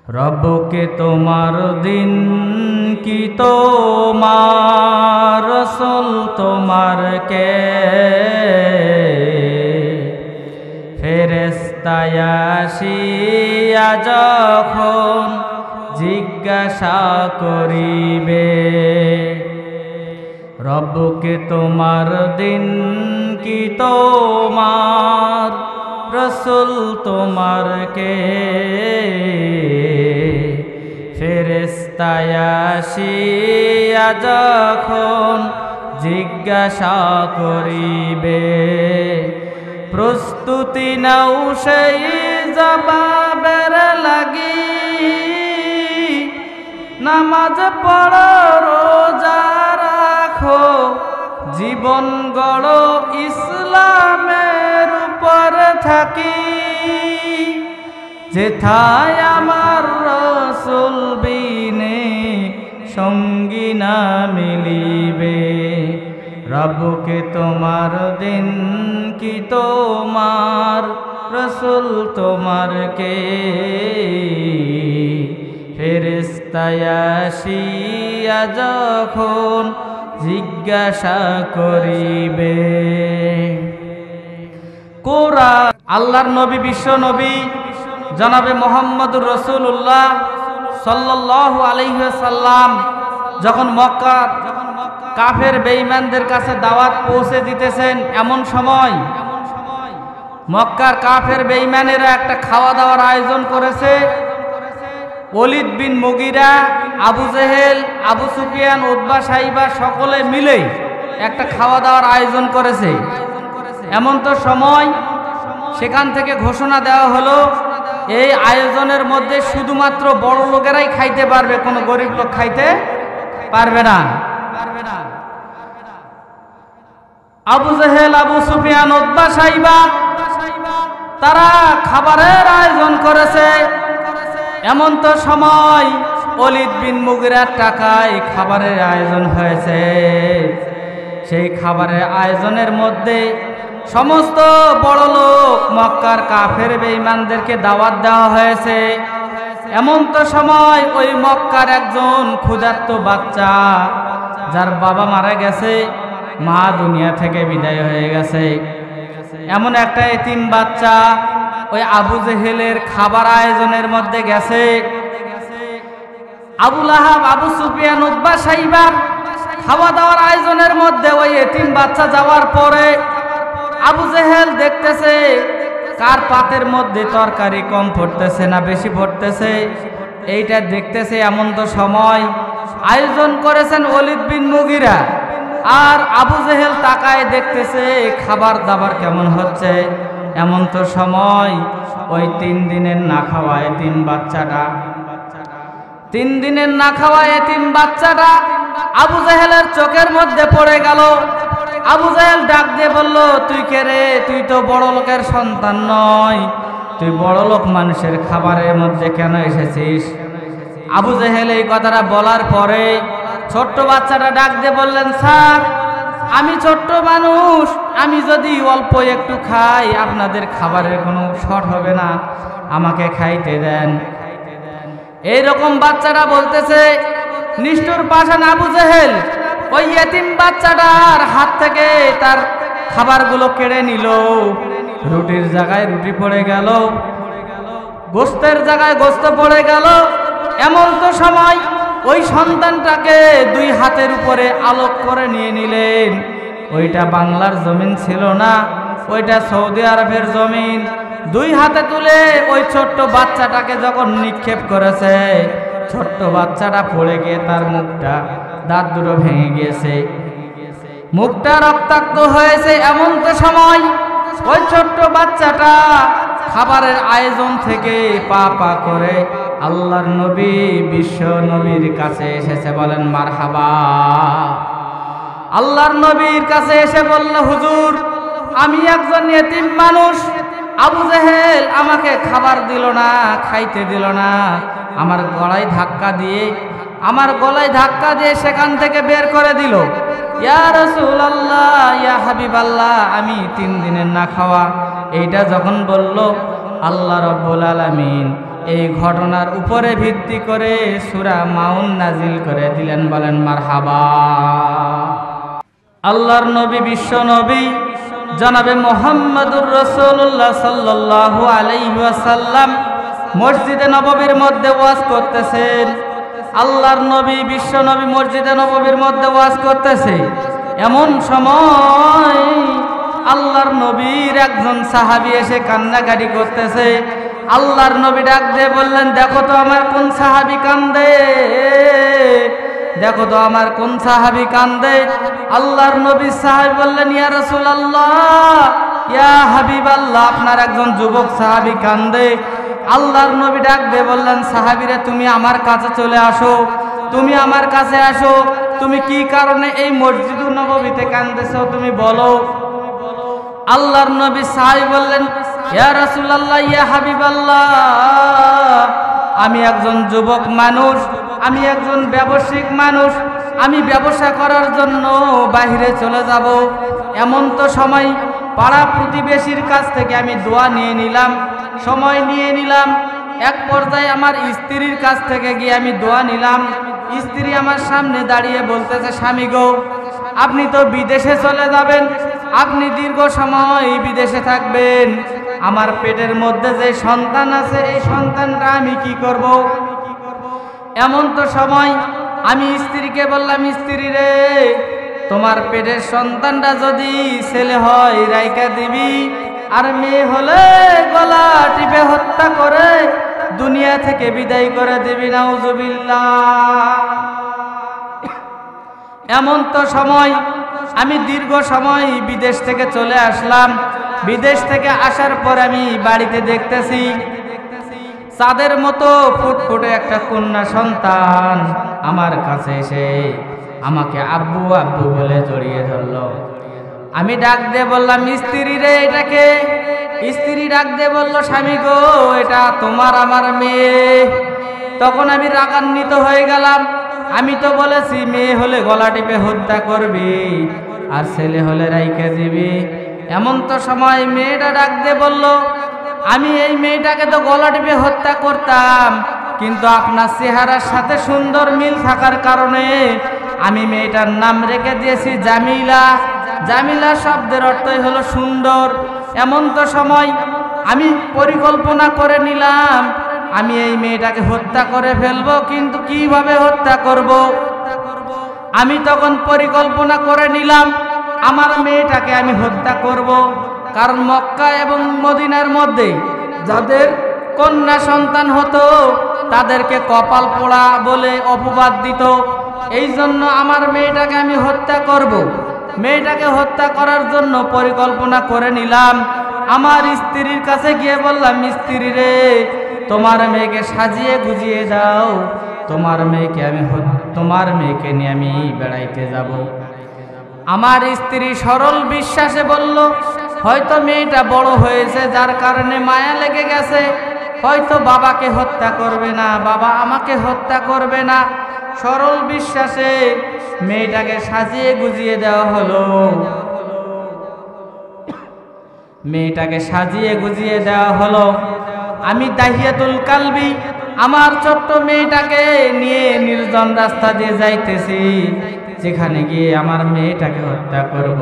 রবকে তোমার দিন কি তোমার রসুল তোমার কে ফেরেশতায় আসিয়া যখন জিজ্ঞাসা করিবে রবকে তোমার দিন কি তোমার রসুল তোমার কে ফেরেশতায় আসিয়া যখন জিজ্ঞাসা করিবে প্রস্তুতি নাও সেই জবাবের লাগি নামাজ পড়ো রোজা রাখো জীবন গড়ো ইসলামের উপর থাকি যেথায় আমার রসুল বিনে সঙ্গী না মিলিবে রবকে তোমার দিন কি তোমার রসুল তোমার কে ফেরেশতায় আসিয়া যখন জিজ্ঞাসা করিবে কোরআন আল্লাহর নবী বিশ্ব নবী জনাবে মুহাম্মদুর রাসূলুল্লাহ সাল্লাল্লাহু আলাইহি ওয়াসাল্লাম যখন মক্কার কাফের বেঈমানদের কাছে দাওয়াত পৌঁছে দিতেছেন এমন সময় মক্কার কাফের বেঈমানেরা একটা খাওয়া দাওয়ার আয়োজন করেছে ওলীদ বিন মুগীরা আবু জেহেল আবু সুফিয়ান উতবা সাইবা সকলে মিলে একটা খাওয়া দাওয়ার আয়োজন করেছে এমন তো সময় সেখান থেকে ঘোষণা দেওয়া হলো এই আয়োজনের মধ্যে শুধুমাত্র বড় লোকেরাই খাইতে পারবে কোনো গরিব লোক খাইতে পারবে না আবু জেহেল আবু সুফিয়ান উতবা সাইবা তারা খাবারের আয়োজন করেছে এমন তো সময় ওলীদ বিন মুগীরার টাকায় খাবারের আয়োজন হয়েছে সেই খাবারের আয়োজনের মধ্যে সমস্ত বড় লোক মক্কার কাফের বেঈমানদেরকে দাওয়াত দেওয়া হয়েছে এমন তো সময় ওই মক্কার একজন ক্ষুধার্ত বাচ্চা যার বাবা মারা গেছে মা দুনিয়া থেকে বিদায় হয়ে গেছে এমন একটা এতিম বাচ্চা ওই আবু জেহেলের খাবার আয়োজনের মধ্যে গেছে আবু লাহাব আবু সুফিয়ান উতবা সাইবা খাওয়া দাওয়ার আয়োজনের মধ্যে ওই এতিম বাচ্চা যাওয়ার পরে আবু জেহেল দেখতেছে কার পাতের মধ্যে তরকারি কম পড়তেছে না বেশি পড়তেছে এইটা দেখতেছে এমন তো সময় আয়োজন করেছেন ওলীদ বিন মুগীরা আর আবু জেহেল তাকায় দেখতেছে খাবার দাবার কেমন হচ্ছে এমন তো সময় ওই 3 দিনের না খাওয়া এতিম বাচ্চাটা 3 দিনের না খাওয়া এতিম বাচ্চাটা আবু জেহেলের চোখের মধ্যে পড়ে গেল আবু জেহেল ডাক দিয়ে বলল তুই কে রে তুই তো বড় লোকের সন্তান নয় তুই বড় লোক মানুষের খাবারের মধ্যে কেন এসেছিস আবু জেহেল এই কথাটা বলার পরে ছোট্ট বাচ্চাটা ডাক দিয়ে বললেন স্যার আমি ছোট্ট মানুষ আমি যদি অল্প একটু খাই আপনাদের খাবারের কোনো শর্ট হবে না আমাকে খাইতে দেন এইরকম বাচ্চাটা বলতেছে নিষ্ঠুর পাষাণ আবু জেহেল ওই এতিম বাচ্চাটার হাত থেকে তার খাবারগুলো কেড়ে নিল রুটির জায়গায় রুটি পড়ে গেল গোস্তের জায়গায় গোস্ত পড়ে গেল এমন তো সময় ওই সন্তানটাকে 2 হাতের উপরে আলোক করে নিয়ে নিলেন ওইটা বাংলার জমিন ছিল না ওইটা সৌদি আরবের জমিন 2 হাতে তুলে ওই ছোট্ট বাচ্চাটাকে যখন নিক্ষেপ করেছে ছোট্ট বাচ্চাটা পড়ে গিয়ে তার মুখটা দাঁত দুটো ভেঙে গিয়েছে মুখটা রক্তাক্ত হয়েছে এমন তো সময় ওই ছোট্ট বাচ্চাটা খাবারের আয়োজন থেকে পা পা করে আল্লাহর নবী বিশ্ব নবীর কাছে এসেছে বলেন মারহাবা আল্লাহর নবীর কাছে এসে বলল হুজুর আমি একজন এতিম মানুষ আবু জেহেল আমাকে খাবার দিল না খাইতে দিল না আমার গলায় ধাক্কা দিয়ে সেখান থেকে বের করে দিল ইয়া রাসূলুল্লাহ ইয়া হাবিবাল্লাহ আমি 3 দিনের না খাওয়া এইটা যখন বলল আল্লাহ রাব্বুল আলামিন এই ঘটনার উপরে ভিত্তি করে সূরা মাউন নাজিল করে দিলেন। বলেন মারহাবা। আল্লাহর নবী, বিশ্ব নবী জনাবে মুহাম্মদুর রাসূলুল্লাহ সাল্লাল্লাহু আলাইহি ওয়াসাল্লাম মসজিদে নববীর মধ্যে ওয়াজ করতেছেন। আল্লাহর নবী, বিশ্ব নবী মসজিদে নববীর মধ্যে ওয়াজ করতেছে। এমন সময় আল্লাহর নবীর একজন সাহাবী এসে কান্নাকাটি করতেছে। আল্লাহর নবী ডাক দিয়ে বললেন, দেখো তো আমার কোন সাহাবী কান্দে, দেখো তো আমার কোন সাহাবী কান্দে। আল্লাহর নবী সাহাবী বললেন, ইয়া রাসূলুল্লাহ, ইয়া হাবিবাল্লাহ, আপনার একজন যুবক সাহাবী কান্দে। আল্লাহর নবী ডাক দিয়ে বললেন, সাহাবীরা তুমি আমার কাছে চলে আসো, তুমি আমার কাছে আসো, তুমি কি কারণে এই মসজিদুন নববীতে কাঁদতেছো তুমি বলো। আল্লাহর নবী সাহাবী বললেন, ইয়া রাসূলুল্লাহ, ইয়া হাবিবাল্লাহ, আমি একজন যুবক মানুষ, আমি একজন ব্যবসায়িক মানুষ, আমি ব্যবসা করার জন্য বাইরে চলে যাব। এমন তো সময় পাড়া প্রতিবেশীর কাছ থেকে আমি দোয়া নিয়ে নিলাম, সময় নিয়ে নিলাম। এক পর্যায়ে আমার স্ত্রীর কাছ থেকে গিয়ে আমি দোয়া নিলাম। স্ত্রী আমার সামনে দাঁড়িয়ে বলতেছে, স্বামী গো, আপনি তো বিদেশে চলে যাবেন, আপনি দীর্ঘ সময় বিদেশে থাকবেন, আমার পেটের মধ্যে যে সন্তান আছে এই সন্তানটা আমি কি করব। এমন তো সময় আমি স্ত্রীকে বললাম, স্ত্রী রে, তোমার পেটের সন্তানটা যদি ছেলে হয় রাইকা দিবি, আর মেয়ে হলে গলা টিপে হত্যা করে দুনিয়া থেকে বিদায় করে দিবি। নাউজুবিল্লাহ। এমন তো সময় আমি দীর্ঘ সময় বিদেশ থেকে চলে আসলাম। বিদেশ থেকে আসার পর আমি বাড়িতে দেখতেছি চাঁদের মতো ফুটফুটে একটা কন্যা সন্তান আমার কাছে এসে আমাকে আব্বু আব্বু বলে জড়িয়ে ধরলো। আমি ডাক দিয়ে বললাম, স্ত্রী রে, এটাকে? স্ত্রী ডাক দিয়ে বলল, স্বামী গো, এটা তোমার আমার মেয়ে। তখন আমি রাগান্বিত হয়ে গেলাম। আমি তো বলেছি মেয়ে হলে গলা টিপে হত্যা করবি, আর ছেলে হলে রাইখে দিবি। এমন তো সময় মেয়েটা ডাক দিয়ে বলল, আমি এই মেয়েটাকে তো গলা টিপে হত্যা করতাম, কিন্তু আপনার চেহারার সাথে সুন্দর মিল থাকার কারণে আমি মেয়েটার নাম রেখে দিয়েছি জামিলা। জামিলা শব্দের অর্থই হলো সুন্দর। এমন তো সময় আমি পরিকল্পনা করে নিলাম আমি এই মেয়েটাকে হত্যা করে ফেলবো, কিন্তু কিভাবে হত্যা করব। আমি তখন পরিকল্পনা করে নিলাম আমার মেয়েটাকে আমি হত্যা করব, কারণ মক্কা এবং মদিনার মধ্যে যাদের কন্যা সন্তান হতো তাদেরকে কপাল পোড়া বলে অপবাদ দিত। এই জন্য আমার মেয়েটাকে আমি হত্যা করব। মেয়েটাকে হত্যা করার জন্য পরিকল্পনা করে নিলাম। আমার স্ত্রীর কাছে গিয়ে বললাম, স্ত্রী রে, তোমার মেয়েকে সাজিয়ে গুজিয়ে দাও, তোমার মেয়েকে নিয়ে আমি বেড়াইতে যাব। আমার স্ত্রী সরল বিশ্বাসে বলল, হয়তো মেয়েটা বড় হয়েছে যার কারণে মায়া লেগে গেছে, হয়তো বাবাকে হত্যা করবে না, বাবা আমাকে হত্যা করবে না। সরল বিশ্বাসে মেয়েটাকে সাজিয়ে গুজিয়ে দেওয়া হলো। মেয়েটাকে সাজিয়ে গুজিয়ে দেওয়া হলো। আমি দাহিয়াতুল কালবি আমার ছোট্ট মেয়েটাকে নিয়ে নির্জন রাস্তা দিয়ে যাইতেছি, যেখানে গিয়ে আমার মেয়েটাকে হত্যা করব।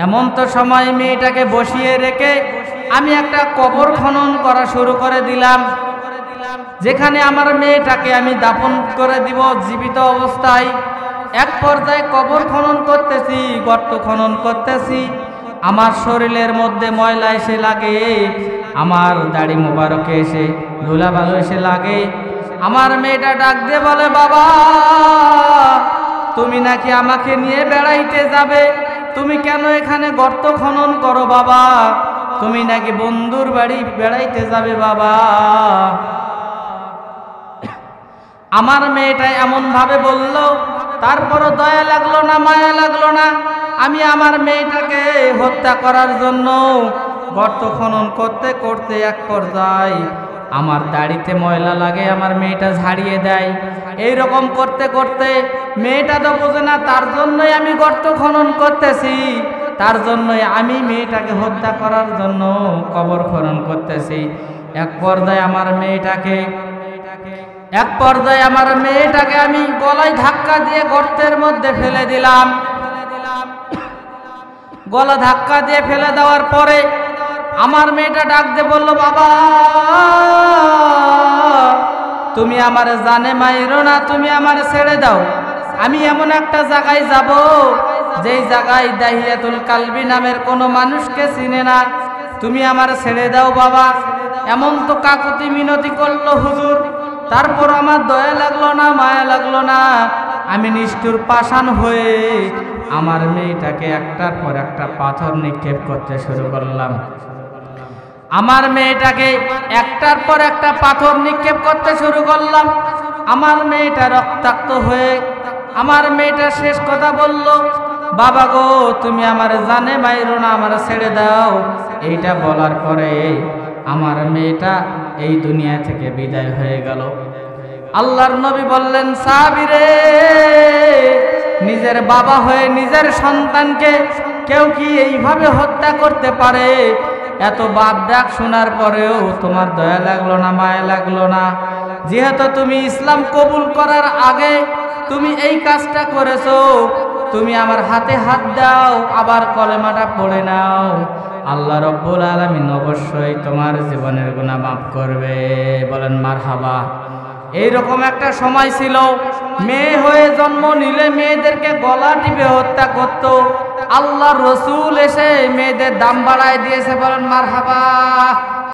এমন তো সময় মেয়েটাকে বসিয়ে রেখে আমি একটা কবর খনন করা শুরু করে দিলাম, যেখানে আমার মেয়েটাকে আমি দাফন করে দিব জীবিত অবস্থায়। এক পর্যায়ে কবর খনন করতেছি, গর্ত খনন করতেছি, আমার শরীরের মধ্যে ময়লা এসে লাগে, আমার দাড়ি মোবারকে এসে ধুলা বালু এসে লাগে। আমার মেয়েটা ডাক দিয়ে বলে, বাবা, তুমি নাকি আমাকে নিয়ে বেড়াইতে যাবে, তুমি কেন এখানে গর্ত খনন করো বাবা? তুমি নাকি বন্ধুর বাড়ি বেড়াইতে যাবে বাবা? আমার মেয়েটা এমন ভাবে বলল, তারপরও দয়া লাগলো না, মায়া লাগলো না। আমি আমার মেয়েটাকে হত্যা করার জন্য গর্ত খনন করতে করতে এক পর্যায়ে আমার দাড়িতে ময়লা লাগে, আমার মেয়েটা ঝাড়িয়ে দেয়। এই রকম করতে করতে মেয়েটা তো বোঝে না, তার জন্যই আমি গর্ত খনন করতেছি, তার জন্যই আমি মেয়েটাকে হত্যা করার জন্য কবর খনন করতেছি। এক পর্যায়ে আমার মেয়েটাকে আমি গলায় ধাক্কা দিয়ে গর্তের মধ্যে ফেলে দিলাম। গলা ধাক্কা দিয়ে ফেলে দেওয়ার পরে আমার মেয়েটা ডাক দিয়ে বলল, বাবা তুমি আমার জানে মাইরো না, তুমি আমার ছেড়ে দাও। আমি এমন একটা জায়গায় যাব যেই জায়গায় দাহিয়াতুল কালবি নামের কোনো মানুষকে চিনে না, তুমি আমার ছেড়ে দাও বাবা। এমন তো কাকুতি মিনতি করলো হুজুর, তারপর আমার দয়া লাগলো না, মায়া লাগলো না। আমি নিষ্ঠুর পাষাণ হয়ে আমার মেয়েটাকে একটার পর একটা পাথর নিক্ষেপ করতে শুরু করলাম। আমার মেয়েটাকে একটার পর একটা পাথর নিক্ষেপ করতে শুরু করলাম। আমার মেয়েটা রক্তাক্ত হয়ে আমার মেয়েটা শেষ কথা বলল, বাবা গো তুমি আমার জানে মাইরো না, আমার ছেড়ে দাও। এইটা বলার পরে আমার মেয়েটা এই দুনিয়া থেকে বিদায় হয়ে গেল। আল্লাহর নবী বললেন, সাহাবীরে নিজের বাবা হয়ে নিজের সন্তানকে কেউ কি এইভাবে হত্যা করতে পারে? এত বাপ ডাক শোনার পরেও তোমার দয়া লাগলো না, মায়া লাগলো না? যেহেতু তুমি ইসলাম কবুল করার আগে তুমি এই কাজটা করেছো, তুমি আমার হাতে হাত দাও, আবার কলেমাটা পড়ে নাও। আল্লাহ রব্বুল আলামিন অবশ্যই তোমার জীবনের গুনাহ মাফ করবে। বলেন মারহাবা। এইরকম একটা সময় ছিল, মেয়ে হয়ে জন্ম নিলে মেয়েদেরকে গলা টিপে হত্যা করত। আল্লাহর রাসূল এসে মেয়েদের দাম বাড়ায় দিয়েছে। বলেন মারহাবা।